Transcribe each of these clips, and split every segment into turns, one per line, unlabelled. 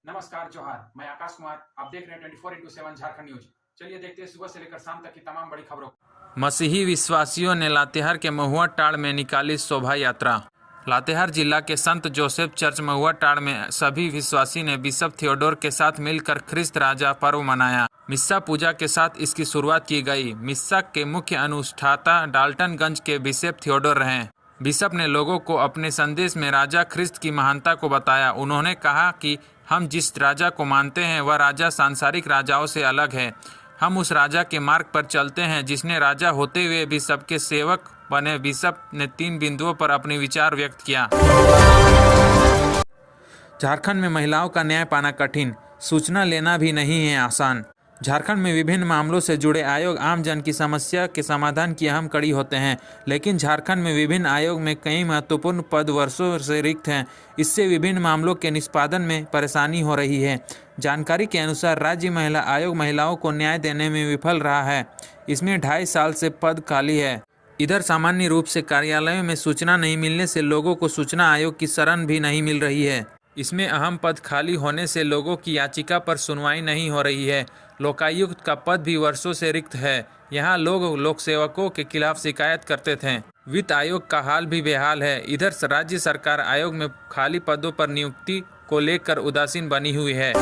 नमस्कार जोहार, मैं आकाश कुमार। आप देख रहे हैं 24x7 झारखंड न्यूज। चलिए देखते हैं सुबह से लेकर शाम तक की तमाम बड़ी खबरों।
मसीही विश्वासियों ने लातेहार के महुआ टाड़ में निकाली शोभा यात्रा। लातेहार जिला के संत जोसेफ चर्च महुआ टाड़ में सभी विश्वासी ने बिशप थियोडोर के साथ मिलकर ख्रिस्त राजा पर्व मनाया। मिस्सा पूजा के साथ इसकी शुरुआत की गई। मिस्सा के मुख्य अनुष्ठाता डाल्टनगंज के बिशप थियोडोर रहे। बिशप ने लोगों को अपने संदेश में राजा ख्रिस्त की महानता को बताया। उन्होंने कहा कि हम जिस राजा को मानते हैं वह राजा सांसारिक राजाओं से अलग है। हम उस राजा के मार्ग पर चलते हैं जिसने राजा होते हुए भी सबके सेवक बने। बिशप ने 3 बिंदुओं पर अपने विचार व्यक्त किया। झारखंड में महिलाओं का न्याय पाना कठिन, सूचना लेना भी नहीं है आसान। झारखंड में विभिन्न मामलों से जुड़े आयोग आम जन की समस्या के समाधान की अहम कड़ी होते हैं, लेकिन झारखंड में विभिन्न आयोग में कई महत्वपूर्ण पद वर्षों से रिक्त हैं। इससे विभिन्न मामलों के निष्पादन में परेशानी हो रही है। जानकारी के अनुसार राज्य महिला आयोग महिलाओं को न्याय देने में विफल रहा है। इसमें 2.5 साल से पद खाली है। इधर सामान्य रूप से कार्यालयों में सूचना नहीं मिलने से लोगों को सूचना आयोग की शरण भी नहीं मिल रही है। इसमें अहम पद खाली होने से लोगों की याचिका पर सुनवाई नहीं हो रही है। लोकायुक्त का पद भी वर्षों से रिक्त है। यहाँ लोग लोक सेवकों के खिलाफ शिकायत करते थे। वित्त आयोग का हाल भी बेहाल है। इधर राज्य सरकार आयोग में खाली पदों पर नियुक्ति को लेकर उदासीन बनी हुई है।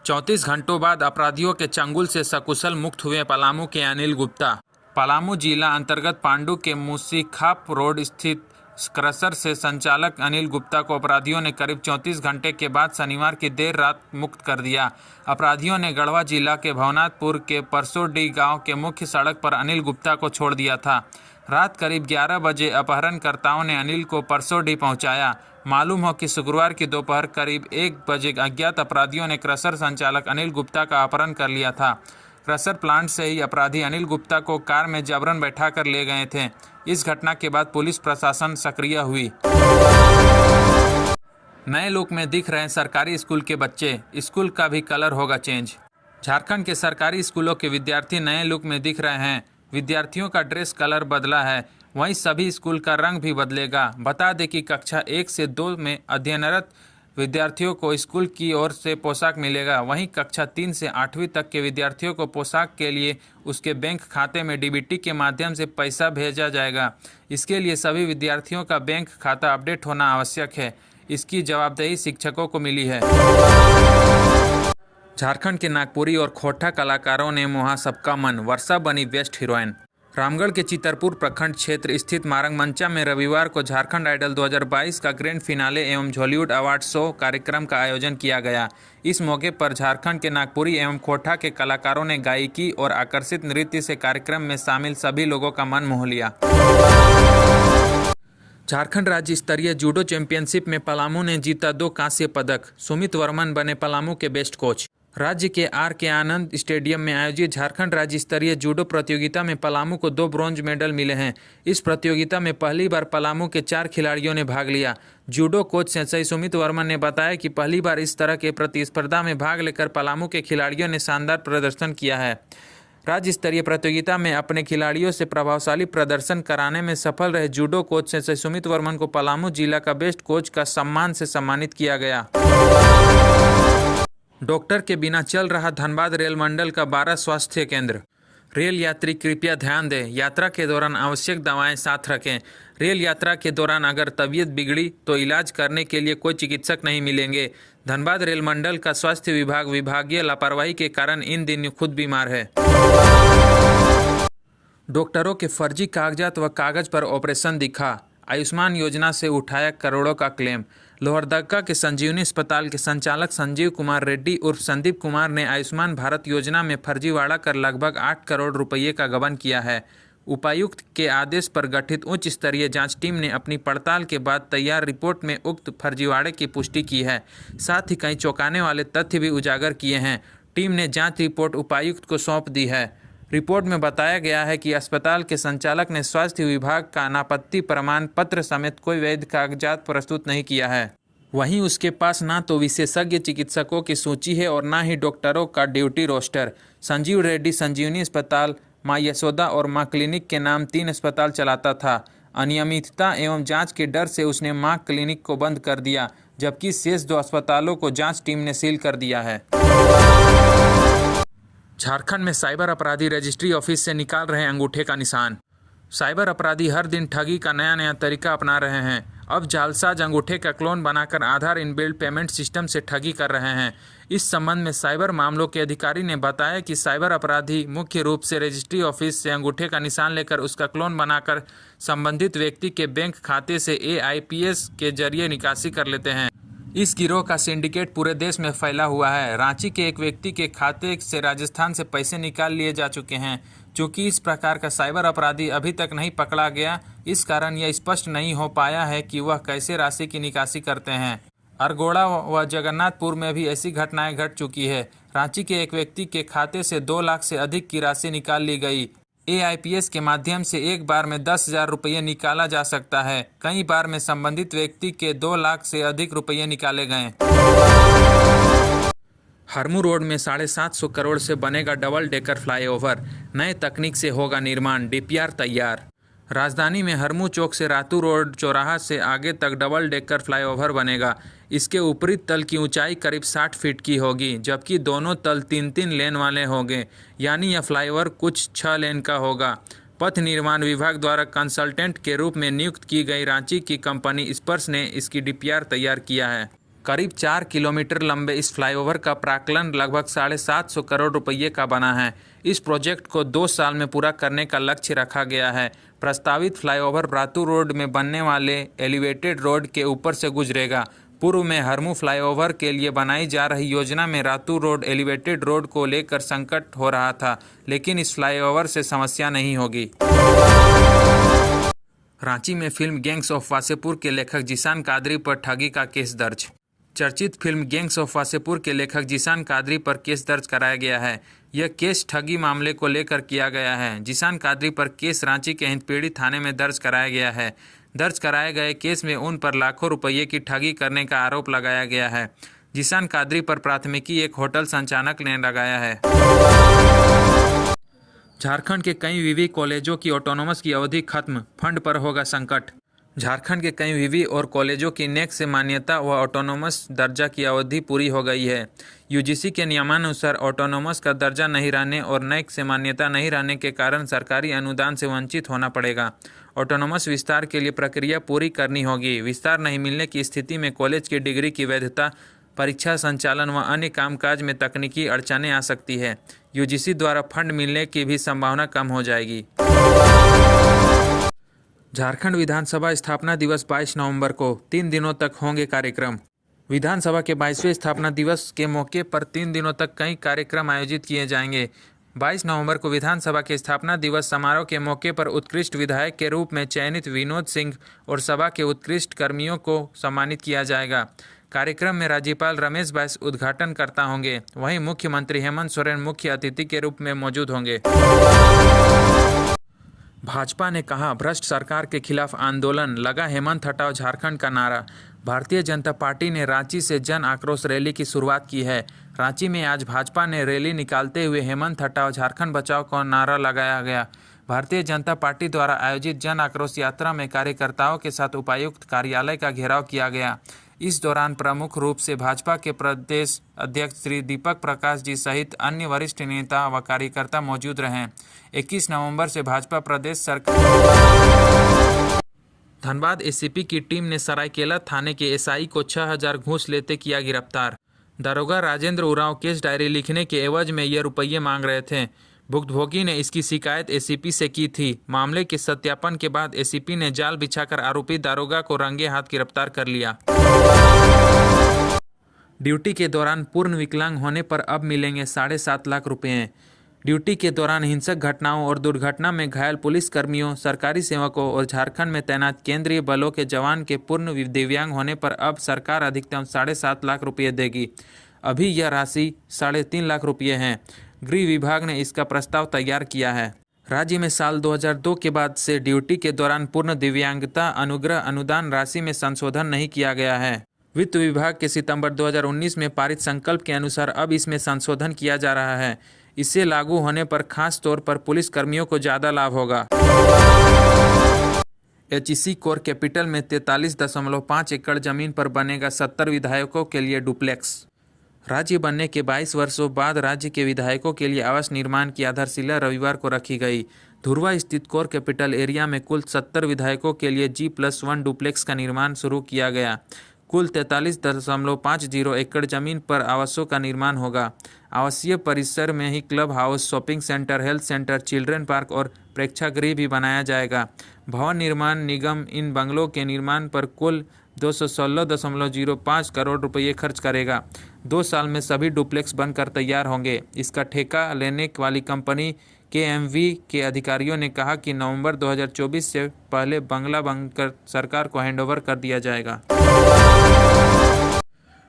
34 घंटों बाद अपराधियों के चंगुल से सकुशल मुक्त हुए पलामू के अनिल गुप्ता। पलामू जिला अंतर्गत पांडु के मुसीखाप रोड स्थित क्रशर से संचालक अनिल गुप्ता को अपराधियों ने करीब 34 घंटे के बाद शनिवार की देर रात मुक्त कर दिया। अपराधियों ने गढ़वा जिला के भवनाथपुर के परसोडी गांव के मुख्य सड़क पर अनिल गुप्ता को छोड़ दिया था। रात करीब 11 बजे अपहरणकर्ताओं ने अनिल को परसोडी पहुंचाया। मालूम हो कि शुक्रवार की दोपहर करीब 1 बजे अज्ञात अपराधियों ने क्रशर संचालक अनिल गुप्ता का अपहरण कर लिया था। क्रशर प्लांट से ही अपराधी अनिल गुप्ता को कार में जबरन बैठाकर ले गए थे। इस घटना के बाद पुलिस प्रशासन सक्रिय हुई। नए लुक में दिख रहे हैं सरकारी स्कूल के बच्चे, स्कूल का भी कलर होगा चेंज। झारखंड के सरकारी स्कूलों के विद्यार्थी नए लुक में दिख रहे हैं। विद्यार्थियों का ड्रेस कलर बदला है, वहीं सभी स्कूल का रंग भी बदलेगा। बता दें कि कक्षा 1 से 2 में अध्ययनरत विद्यार्थियों को स्कूल की ओर से पोशाक मिलेगा। वहीं कक्षा 3 से 8वीं तक के विद्यार्थियों को पोशाक के लिए उसके बैंक खाते में डीबीटी के माध्यम से पैसा भेजा जाएगा। इसके लिए सभी विद्यार्थियों का बैंक खाता अपडेट होना आवश्यक है। इसकी जवाबदेही शिक्षकों को मिली है। झारखंड के नागपुरी और खोटा कलाकारों ने मोहा सबका मन, वर्षा बनी बेस्ट हीरोइन। रामगढ़ के चितरपुर प्रखंड क्षेत्र स्थित मारंगमंचा में रविवार को झारखंड आइडल 2022 का ग्रैंड फिनाले एवं हॉलीवुड अवार्ड शो कार्यक्रम का आयोजन किया गया। इस मौके पर झारखंड के नागपुरी एवं खोटा के कलाकारों ने गायकी और आकर्षित नृत्य से कार्यक्रम में शामिल सभी लोगों का मन मोह लिया। झारखंड राज्य स्तरीय जूडो चैंपियनशिप में पलामू ने जीता 2 कांस्य पदक। सुमित वर्मन बने पलामू के बेस्ट कोच। राज्य के R.K. आनंद स्टेडियम में आयोजित झारखंड राज्य स्तरीय जूडो प्रतियोगिता में पलामू को 2 ब्रॉन्ज मेडल मिले हैं। इस प्रतियोगिता में पहली बार पलामू के 4 खिलाड़ियों ने भाग लिया। Judo coach sensei Sumit Varman ने बताया कि पहली बार इस तरह के प्रतिस्पर्धा में भाग लेकर पलामू के खिलाड़ियों ने शानदार प्रदर्शन किया है। राज्य स्तरीय प्रतियोगिता में अपने खिलाड़ियों से प्रभावशाली प्रदर्शन कराने में सफल रहे judo coach sensei Sumit Varman को पलामू जिला का बेस्ट कोच का सम्मान से सम्मानित किया गया। डॉक्टर के बिना चल रहा धनबाद रेल मंडल का 12 स्वास्थ्य केंद्र। रेल यात्री कृपया ध्यान दें, यात्रा के दौरान आवश्यक दवाएं साथ रखें। रेल यात्रा के दौरान अगर तबीयत बिगड़ी तो इलाज करने के लिए कोई चिकित्सक नहीं मिलेंगे। धनबाद रेल मंडल का स्वास्थ्य विभाग विभागीय लापरवाही के कारण इन दिनों खुद बीमार है। डॉक्टरों के फर्जी कागजात व कागज पर ऑपरेशन दिखा, आयुष्मान योजना से उठाया करोड़ों का क्लेम। लोहरदगा के संजीवनी अस्पताल के संचालक संजीव कुमार रेड्डी उर्फ संदीप कुमार ने आयुष्मान भारत योजना में फर्जीवाड़ा कर लगभग 8 करोड़ रुपये का गबन किया है। उपायुक्त के आदेश पर गठित उच्च स्तरीय जांच टीम ने अपनी पड़ताल के बाद तैयार रिपोर्ट में उक्त फर्जीवाड़े की पुष्टि की है। साथ ही कई चौंकाने वाले तथ्य भी उजागर किए हैं। टीम ने जाँच रिपोर्ट उपायुक्त को सौंप दी है। रिपोर्ट में बताया गया है कि अस्पताल के संचालक ने स्वास्थ्य विभाग का अनापत्ति प्रमाण पत्र समेत कोई वैध कागजात प्रस्तुत नहीं किया है। वहीं उसके पास ना तो विशेषज्ञ चिकित्सकों की सूची है और ना ही डॉक्टरों का ड्यूटी रोस्टर। संजीव रेड्डी संजीवनी अस्पताल, माँ यशोदा और माँ क्लिनिक के नाम 3 अस्पताल चलाता था। अनियमितता एवं जांच के डर से उसने मां क्लिनिक को बंद कर दिया। जबकि शेष 2 अस्पतालों को जांच टीम ने सील कर दिया है। झारखंड में साइबर अपराधी रजिस्ट्री ऑफिस से निकाल रहे अंगूठे का निशान। साइबर अपराधी हर दिन ठगी का नया नया तरीका अपना रहे हैं। अब जालसाज अंगूठे का क्लोन बनाकर आधार इनबिल्ट पेमेंट सिस्टम से ठगी कर रहे हैं। इस संबंध में साइबर मामलों के अधिकारी ने बताया कि साइबर अपराधी मुख्य रूप से रजिस्ट्री ऑफिस से अंगूठे का निशान लेकर उसका क्लोन बनाकर संबंधित व्यक्ति के बैंक खाते से AIPS के जरिए निकासी कर लेते हैं। इस गिरोह का सिंडिकेट पूरे देश में फैला हुआ है। रांची के एक व्यक्ति के खाते से राजस्थान से पैसे निकाल लिए जा चुके हैं। चूँकि इस प्रकार का साइबर अपराधी अभी तक नहीं पकड़ा गया, इस कारण यह स्पष्ट नहीं हो पाया है कि वह कैसे राशि की निकासी करते हैं। अरगोड़ा व जगन्नाथपुर में भी ऐसी घटनाएं घट चुकी है। रांची के एक व्यक्ति के खाते से 2 लाख से अधिक की राशि निकाल ली गई। AIPS के माध्यम से एक बार में 10,000 रुपये निकाला जा सकता है। कई बार में संबंधित व्यक्ति के 2 लाख से अधिक रुपये निकाले गए। हरमू रोड में 750 करोड़ से बनेगा डबल डेकर फ्लाईओवर। नए तकनीक से होगा निर्माण, DPR तैयार। राजधानी में हरमू चौक से रातू रोड चौराहा से आगे तक डबल डेकर फ्लाईओवर बनेगा। इसके ऊपरी तल की ऊंचाई करीब 60 फीट की होगी, जबकि दोनों तल 3-3 लेन वाले होंगे, यानी यह फ्लाईओवर कुछ 6 लेन का होगा। पथ निर्माण विभाग द्वारा कंसल्टेंट के रूप में नियुक्त की गई रांची की कंपनी स्पर्श ने इसकी DPR तैयार किया है। करीब 4 किलोमीटर लंबे इस फ्लाईओवर का प्राकलन लगभग 750 करोड़ रुपये का बना है। इस प्रोजेक्ट को 2 साल में पूरा करने का लक्ष्य रखा गया है। प्रस्तावित फ्लाईओवर रातू रोड में बनने वाले एलिवेटेड रोड के ऊपर से गुजरेगा। पूर्व में हरमू फ्लाईओवर के लिए बनाई जा रही योजना में रातू रोड एलिवेटेड रोड को लेकर संकट हो रहा था, लेकिन इस फ्लाईओवर से समस्या नहीं होगी। रांची में फिल्म गैंग्स ऑफ वासेपुर के लेखक जीशान कादरी पर ठगी का केस दर्ज। चर्चित फिल्म गैंग्स ऑफ वासेपुर के लेखक जीशान कादरी पर केस दर्ज कराया गया है। यह केस ठगी मामले को लेकर किया गया है। जीशान कादरी पर केस रांची के हिंदपीढ़ी थाने में दर्ज कराया गया है। दर्ज कराए गए केस में उन पर लाखों रुपये की ठगी करने का आरोप लगाया गया है। जीशान कादरी पर प्राथमिकी एक होटल संचालक ने लगाया है। झारखंड के कई विवि कॉलेजों की ऑटोनॉमस की अवधि खत्म, फंड पर होगा संकट। झारखंड के कई विवि और कॉलेजों की नेक से मान्यता व ऑटोनॉमस दर्जा की अवधि पूरी हो गई है। UGC के नियमानुसार ऑटोनॉमस का दर्जा नहीं रहने और नेक से मान्यता नहीं रहने के कारण सरकारी अनुदान से वंचित होना पड़ेगा। ऑटोनॉमस विस्तार के लिए प्रक्रिया पूरी करनी होगी। विस्तार नहीं मिलने की स्थिति में कॉलेज की डिग्री की वैधता, परीक्षा संचालन व अन्य कामकाज में तकनीकी अड़चनें आ सकती है। UGC द्वारा फंड मिलने की भी संभावना कम हो जाएगी। झारखंड विधानसभा स्थापना दिवस 22 नवंबर को 3 दिनों तक होंगे कार्यक्रम। विधानसभा के 22वें स्थापना दिवस के मौके पर 3 दिनों तक कई कार्यक्रम आयोजित किए जाएंगे। 22 नवंबर को विधानसभा के स्थापना दिवस समारोह के मौके पर उत्कृष्ट विधायक के रूप में चयनित विनोद सिंह और सभा के उत्कृष्ट कर्मियों को सम्मानित किया जाएगा। कार्यक्रम में राज्यपाल रमेश बैस उद्घाटनकर्ता होंगे। वहीं मुख्यमंत्री हेमंत सोरेन मुख्य अतिथि के रूप में मौजूद होंगे। भाजपा ने कहा, भ्रष्ट सरकार के खिलाफ आंदोलन, लगा हेमंत हटाओ झारखंड का नारा। भारतीय जनता पार्टी ने रांची से जन आक्रोश रैली की शुरुआत की है। रांची में आज भाजपा ने रैली निकालते हुए हेमंत हटाओ झारखंड बचाओ का नारा लगाया गया। भारतीय जनता पार्टी द्वारा आयोजित जन आक्रोश यात्रा में कार्यकर्ताओं के साथ उपायुक्त कार्यालय का घेराव किया गया। इस दौरान प्रमुख रूप से भाजपा के प्रदेश अध्यक्ष श्री दीपक प्रकाश जी सहित अन्य वरिष्ठ नेता व कार्यकर्ता मौजूद रहे। 21 नवंबर से भाजपा प्रदेश सरकार धनबाद एसीपी की टीम ने सरायकेला थाने के एसआई को 6000 घूस लेते किया गिरफ्तार। दारोगा राजेंद्र उरांव केस डायरी लिखने के एवज में ये रुपये मांग रहे थे। भुक्तभोगी ने इसकी शिकायत एसीपी से की थी। मामले के सत्यापन के बाद एसीपी ने जाल बिछाकर आरोपी दारोगा को रंगे हाथ गिरफ्तार कर लिया। ड्यूटी के दौरान पूर्ण विकलांग होने पर अब मिलेंगे 7.5 लाख रुपये। ड्यूटी के दौरान हिंसक घटनाओं और दुर्घटना में घायल पुलिस कर्मियों, सरकारी सेवकों और झारखंड में तैनात केंद्रीय बलों के जवान के पूर्ण दिव्यांग होने पर अब सरकार अधिकतम 7.5 लाख रुपये देगी। अभी यह राशि 3.5 लाख रुपये है। गृह विभाग ने इसका प्रस्ताव तैयार किया है। राज्य में साल 2002 के बाद से ड्यूटी के दौरान पूर्ण दिव्यांगता अनुग्रह अनुदान राशि में संशोधन नहीं किया गया है। वित्त विभाग के सितंबर 2019 में पारित संकल्प के अनुसार अब इसमें संशोधन किया जा रहा है। इससे लागू होने पर खास तौर पर पुलिस कर्मियों को ज़्यादा लाभ होगा। HEC कोर कैपिटल में 43.5 एकड़ जमीन पर बनेगा 70 विधायकों के लिए डुप्लेक्स। राज्य बनने के 22 वर्षों बाद राज्य के विधायकों के लिए आवास निर्माण की आधारशिला रविवार को रखी गई। धुरवा स्थित कोर कैपिटल एरिया में कुल 70 विधायकों के लिए G+1 डुप्लेक्स का निर्माण शुरू किया गया। कुल 43.50 एकड़ जमीन पर आवासों का निर्माण होगा। आवासीय परिसर में ही club house, shopping centre, health centre, children park और प्रेक्षागृह भी बनाया जाएगा। भवन निर्माण निगम इन बंगलों के निर्माण पर कुल 216.05 करोड़ रुपये खर्च करेगा। 2 साल में सभी डुप्लेक्स बनकर तैयार होंगे। इसका ठेका लेने वाली कंपनी KMV के अधिकारियों ने कहा कि नवंबर 2024 से पहले बंगला बनकर सरकार को हैंडओवर कर दिया जाएगा।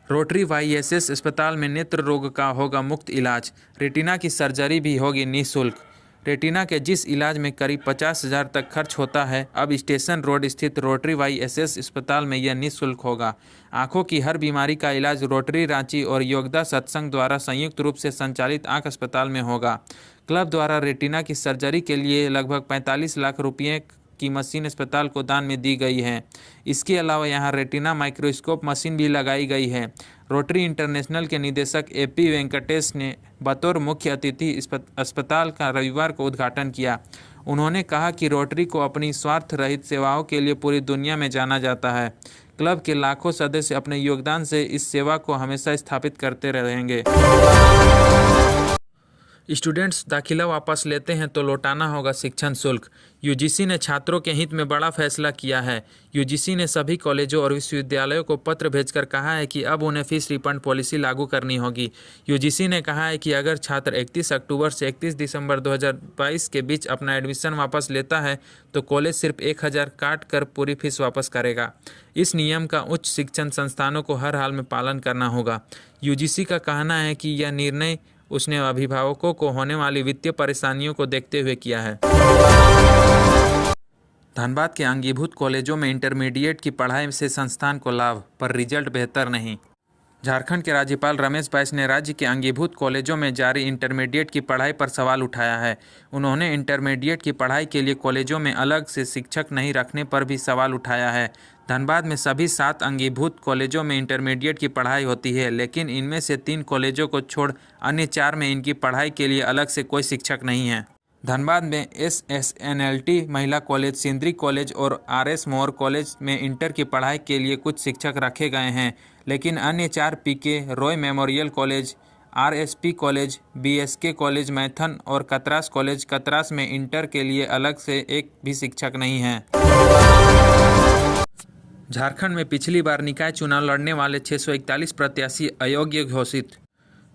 रोटरी YSS अस्पताल में नेत्र रोग का होगा मुफ्त इलाज। रेटिना की सर्जरी भी होगी निःशुल्क। रेटिना के जिस इलाज में करीब 50,000 तक खर्च होता है, अब स्टेशन रोड स्थित रोटरी YSS अस्पताल में यह निःशुल्क होगा। आंखों की हर बीमारी का इलाज रोटरी रांची और योगदा सत्संग द्वारा संयुक्त रूप से संचालित आंख अस्पताल में होगा। क्लब द्वारा रेटिना की सर्जरी के लिए लगभग 45 लाख रुपये की मशीन अस्पताल को दान में दी गई है। इसके अलावा यहां रेटिना माइक्रोस्कोप मशीन भी लगाई गई है। रोटरी इंटरनेशनल के निदेशक AP वेंकटेश ने बतौर मुख्य अतिथि अस्पताल का रविवार को उद्घाटन किया। उन्होंने कहा कि रोटरी को अपनी स्वार्थ रहित सेवाओं के लिए पूरी दुनिया में जाना जाता है। क्लब के लाखों सदस्य अपने योगदान से इस सेवा को हमेशा स्थापित करते रहेंगे। स्टूडेंट्स दाखिला वापस लेते हैं तो लौटाना होगा शिक्षण शुल्क। UGC ने छात्रों के हित में बड़ा फैसला किया है। UGC ने सभी कॉलेजों और विश्वविद्यालयों को पत्र भेजकर कहा है कि अब उन्हें फीस रिफंड पॉलिसी लागू करनी होगी। UGC ने कहा है कि अगर छात्र 31 अक्टूबर से 31 दिसंबर 2022 के बीच अपना एडमिशन वापस लेता है तो कॉलेज सिर्फ 1,000 काट कर पूरी फीस वापस करेगा। इस नियम का उच्च शिक्षण संस्थानों को हर हाल में पालन करना होगा। UGC का कहना है कि यह निर्णय उसने अभिभावकों को होने वाली वित्तीय परेशानियों को देखते हुए किया है। धनबाद के अंगीभूत कॉलेजों में इंटरमीडिएट की पढ़ाई से संस्थान को लाभ, पर रिजल्ट बेहतर नहीं। झारखंड के राज्यपाल रमेश बैस ने राज्य के अंगीभूत कॉलेजों में जारी इंटरमीडिएट की पढ़ाई पर सवाल उठाया है। उन्होंने इंटरमीडिएट की पढ़ाई के लिए कॉलेजों में अलग से शिक्षक नहीं रखने पर भी सवाल उठाया है। धनबाद में सभी 7 अंगीभूत कॉलेजों में इंटरमीडिएट की पढ़ाई होती है, लेकिन इनमें से 3 कॉलेजों को छोड़ अन्य 4 में इनकी पढ़ाई के लिए अलग से कोई शिक्षक नहीं है। धनबाद में SSNLT महिला कॉलेज, सिंदरी कॉलेज और RS मोर कॉलेज में इंटर की पढ़ाई के लिए कुछ शिक्षक रखे गए हैं, लेकिन अन्य 4 PK, Roy memorial college, RSP college, BSK college Maithon और कतरास कॉलेज कतरास में इंटर के लिए अलग से एक भी शिक्षक नहीं है। झारखंड में पिछली बार निकाय चुनाव लड़ने वाले 641 प्रत्याशी अयोग्य घोषित।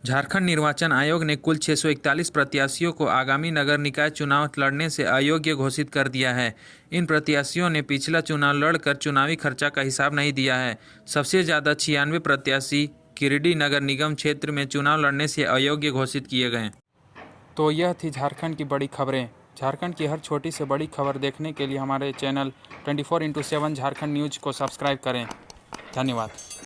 झारखंड निर्वाचन आयोग ने कुल 641 प्रत्याशियों को आगामी नगर निकाय चुनाव लड़ने से अयोग्य घोषित कर दिया है। इन प्रत्याशियों ने पिछला चुनाव लड़कर चुनावी खर्चा का हिसाब नहीं दिया है। सबसे ज़्यादा 96 प्रत्याशी गिरिडीह नगर निगम क्षेत्र में चुनाव लड़ने से अयोग्य घोषित किए गए। तो यह थी झारखंड की बड़ी खबरें। झारखंड की हर छोटी से बड़ी खबर देखने के लिए हमारे चैनल 24x7 झारखंड न्यूज़ को सब्सक्राइब करें। धन्यवाद।